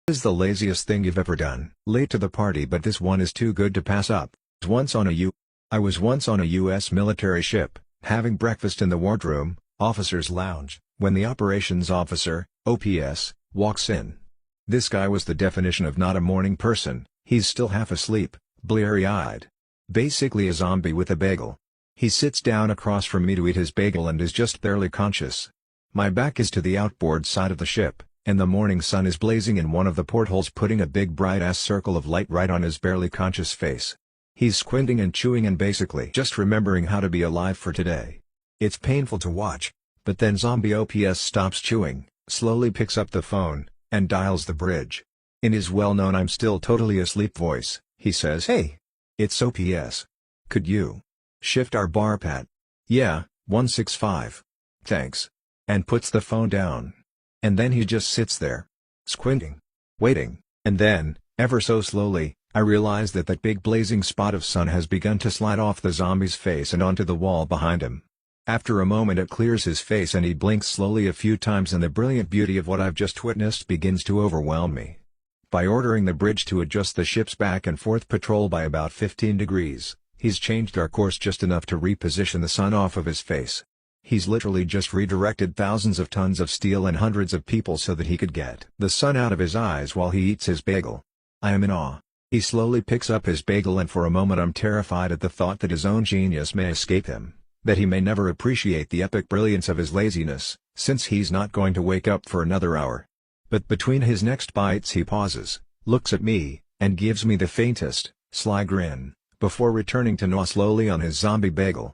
Is the laziest thing you've ever done? Late to the party, but this one is too good to pass up. I was once on a U.S. military ship, having breakfast in the wardroom, officer's lounge, when the operations officer, OPS, walks in. This guy was the definition of not a morning person. He's still half asleep, bleary-eyed. Basically a zombie with a bagel. He sits down across from me to eat his bagel and is just barely conscious. My back is to the outboard side of the ship, and the morning sun is blazing in one of the portholes, putting a big bright-ass circle of light right on his barely conscious face. He's squinting and chewing and basically just remembering how to be alive for today. It's painful to watch, but then zombie OPS stops chewing, slowly picks up the phone, and dials the bridge. In his well-known "I'm still totally asleep" voice, he says, "Hey! It's OPS. Could you shift our bar, Pat?" "Yeah, 165. Thanks." And puts the phone down. And then he just sits there, squinting, waiting, and then, ever so slowly, I realize that big blazing spot of sun has begun to slide off the zombie's face and onto the wall behind him. After a moment it clears his face and he blinks slowly a few times, and the brilliant beauty of what I've just witnessed begins to overwhelm me. By ordering the bridge to adjust the ship's back and forth patrol by about 15 degrees, he's changed our course just enough to reposition the sun off of his face. He's literally just redirected thousands of tons of steel and hundreds of people so that he could get the sun out of his eyes while he eats his bagel. I am in awe. He slowly picks up his bagel, and for a moment I'm terrified at the thought that his own genius may escape him, that he may never appreciate the epic brilliance of his laziness, since he's not going to wake up for another hour. But between his next bites he pauses, looks at me, and gives me the faintest, sly grin, before returning to gnaw slowly on his zombie bagel.